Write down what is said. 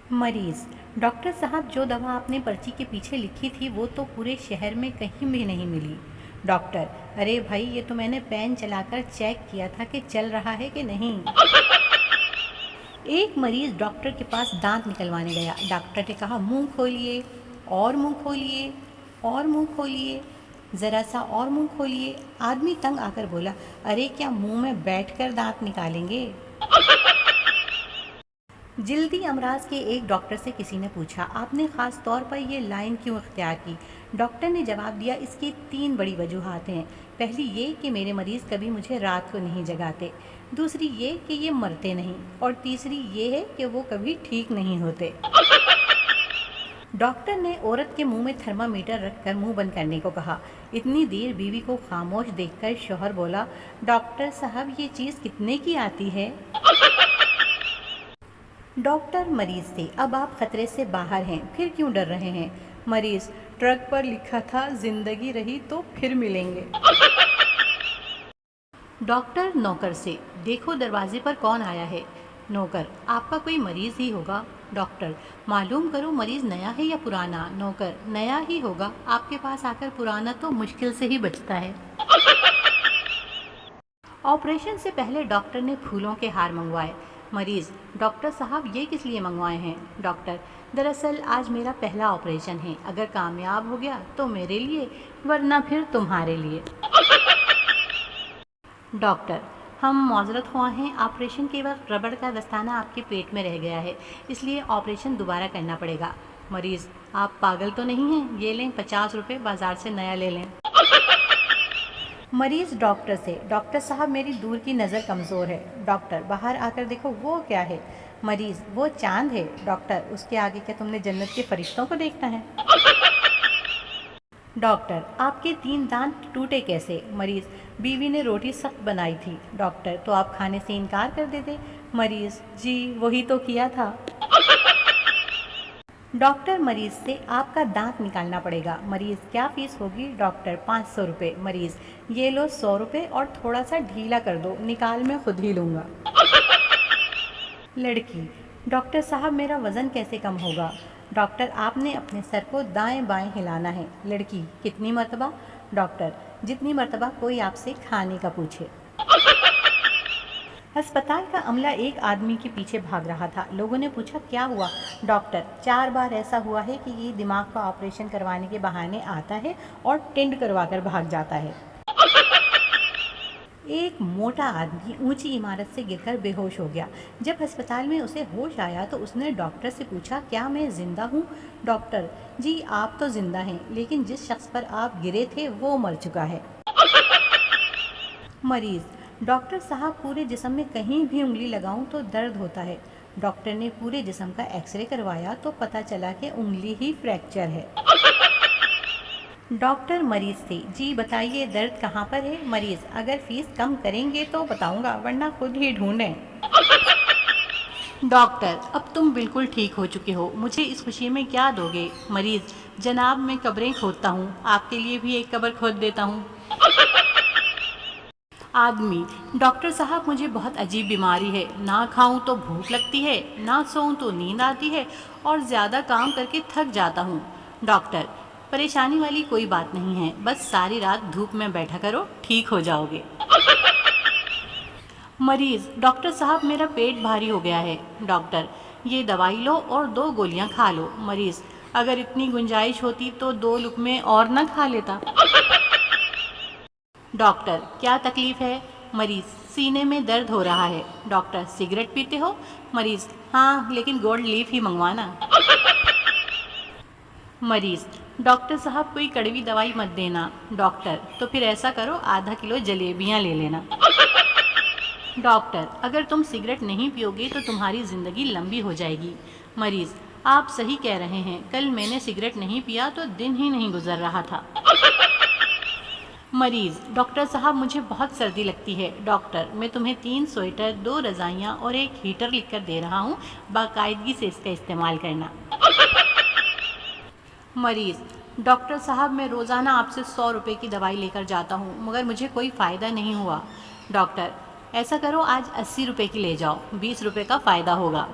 मरीज: डॉक्टर साहब, जो दवा आपने पर्ची के पीछे लिखी थी वो तो पूरे शहर में कहीं भी नहीं मिली। डॉक्टर: अरे भाई, ये तो मैंने पेन चलाकर चेक किया था कि चल रहा है कि नहीं। एक मरीज डॉक्टर के पास दांत निकलवाने गया। डॉक्टर ने कहा, मुंह खोलिए, और मुंह खोलिए, और मुंह खोलिए, ज़रा सा और मुंह खोलिए। आदमी तंग आकर बोला, अरे क्या मुंह में बैठकर दांत निकालेंगे। जल्दी अमराज के एक डॉक्टर से किसी ने पूछा, आपने ख़ास तौर पर ये लाइन क्यों इख्तियार की। डॉक्टर ने जवाब दिया, इसकी 3 बड़ी वजूहात हैं। पहली ये कि मेरे मरीज़ कभी मुझे रात को नहीं जगाते, दूसरी ये कि ये मरते नहीं, और तीसरी ये है कि वो कभी ठीक नहीं होते। डॉक्टर ने औरत के मुंह में थर्मामीटर रखकर मुंह बंद करने को कहा। इतनी देर बीवी को खामोश देखकर शौहर बोला, डॉक्टर साहब, ये चीज़ कितने की आती है। डॉक्टर मरीज से, अब आप खतरे से बाहर हैं, फिर क्यों डर रहे हैं। मरीज: ट्रक पर लिखा था, जिंदगी रही तो फिर मिलेंगे। डॉक्टर नौकर से, देखो दरवाजे पर कौन आया है। नौकर: आपका कोई मरीज ही होगा। डॉक्टर: मालूम करो मरीज नया है या पुराना। नौकर: नया ही होगा, आपके पास आकर पुराना तो मुश्किल से ही बचता है। ऑपरेशन से पहले डॉक्टर ने फूलों के हार मंगवाए। मरीज: डॉक्टर साहब, ये किस लिए मंगवाए हैं। डॉक्टर: दरअसल आज मेरा पहला ऑपरेशन है, अगर कामयाब हो गया तो मेरे लिए, वरना फिर तुम्हारे लिए। डॉक्टर: हम मौजरत ख्वाह हैं, ऑपरेशन के वक्त रबड़ का दस्ताना आपके पेट में रह गया है, इसलिए ऑपरेशन दोबारा करना पड़ेगा। मरीज: आप पागल तो नहीं हैं, ये लें 50 रुपये, बाजार से नया ले लें। मरीज डॉक्टर से, डॉक्टर साहब, मेरी दूर की नज़र कमज़ोर है। डॉक्टर: बाहर आकर देखो, वो क्या है। मरीज: वो चांद है। डॉक्टर: उसके आगे क्या तुमने जन्नत के फरिश्तों को देखना है। डॉक्टर: आपके 3 दांत टूटे कैसे। मरीज: बीवी ने रोटी सख्त बनाई थी। डॉक्टर: तो आप खाने से इनकार कर देते। मरीज: जी वही तो किया था। डॉक्टर मरीज से, आपका दांत निकालना पड़ेगा। मरीज: क्या फीस होगी। डॉक्टर: 500 रुपये। मरीज: ये लो 100 रुपये और थोड़ा सा ढीला कर दो, निकाल मैं खुद ही लूँगा। लड़की: डॉक्टर साहब, मेरा वज़न कैसे कम होगा। डॉक्टर: आपने अपने सर को दाएं बाएं हिलाना है। लड़की: कितनी मरतबा। डॉक्टर: जितनी मरतबा कोई आपसे खाने का पूछे। अस्पताल का अमला एक आदमी के पीछे भाग रहा था। लोगों ने पूछा, क्या हुआ। डॉक्टर: 4 बार ऐसा हुआ है कि ये दिमाग का ऑपरेशन करवाने के बहाने आता है और टेंड करवाकर भाग जाता है। एक मोटा आदमी ऊंची इमारत से गिरकर बेहोश हो गया। जब अस्पताल में उसे होश आया तो उसने डॉक्टर से पूछा, क्या मैं जिंदा हूँ। डॉक्टर: जी आप तो जिंदा हैं, लेकिन जिस शख्स पर आप गिरे थे वो मर चुका है। मरीज: डॉक्टर साहब, पूरे जिस्म में कहीं भी उंगली लगाऊं तो दर्द होता है। डॉक्टर ने पूरे जिस्म का एक्सरे करवाया तो पता चला कि उंगली ही फ्रैक्चर है। डॉक्टर मरीज से, जी बताइए दर्द कहाँ पर है। मरीज: अगर फीस कम करेंगे तो बताऊंगा, वरना खुद ही ढूंढें। डॉक्टर: अब तुम बिल्कुल ठीक हो चुके हो, मुझे इस खुशी में क्या दोगे। मरीज: जनाब, मैं कब्रें खोदता हूँ, आपके लिए भी एक कब्र खोद देता हूँ। आदमी: डॉक्टर साहब, मुझे बहुत अजीब बीमारी है, ना खाऊं तो भूख लगती है, ना सोऊं तो नींद आती है, और ज़्यादा काम करके थक जाता हूं। डॉक्टर: परेशानी वाली कोई बात नहीं है, बस सारी रात धूप में बैठा करो, ठीक हो जाओगे। मरीज: डॉक्टर साहब, मेरा पेट भारी हो गया है। डॉक्टर: ये दवाई लो और 2 गोलियां खा लो। मरीज: अगर इतनी गुंजाइश होती तो 2 लुकमे और न खा लेता। डॉक्टर: क्या तकलीफ है। मरीज: सीने में दर्द हो रहा है। डॉक्टर: सिगरेट पीते हो। मरीज: हाँ, लेकिन गोल्ड लीफ ही मंगवाना। मरीज: डॉक्टर साहब, कोई कड़वी दवाई मत देना। डॉक्टर: तो फिर ऐसा करो, आधा किलो जलेबियां ले लेना। डॉक्टर: अगर तुम सिगरेट नहीं पियोगे तो तुम्हारी ज़िंदगी लंबी हो जाएगी। मरीज: आप सही कह रहे हैं, कल मैंने सिगरेट नहीं पिया तो दिन ही नहीं गुजर रहा था। मरीज: डॉक्टर साहब, मुझे बहुत सर्दी लगती है। डॉक्टर: मैं तुम्हें 3 स्वेटर, 2 रज़ाइयाँ और एक हीटर लिखकर दे रहा हूँ, बाकायदगी से इसका इस्तेमाल करना। मरीज: डॉक्टर साहब, मैं रोज़ाना आपसे 100 रुपये की दवाई लेकर जाता हूँ, मगर मुझे कोई फ़ायदा नहीं हुआ। डॉक्टर: ऐसा करो, आज 80 रुपये की ले जाओ, 20 रुपये का फ़ायदा होगा।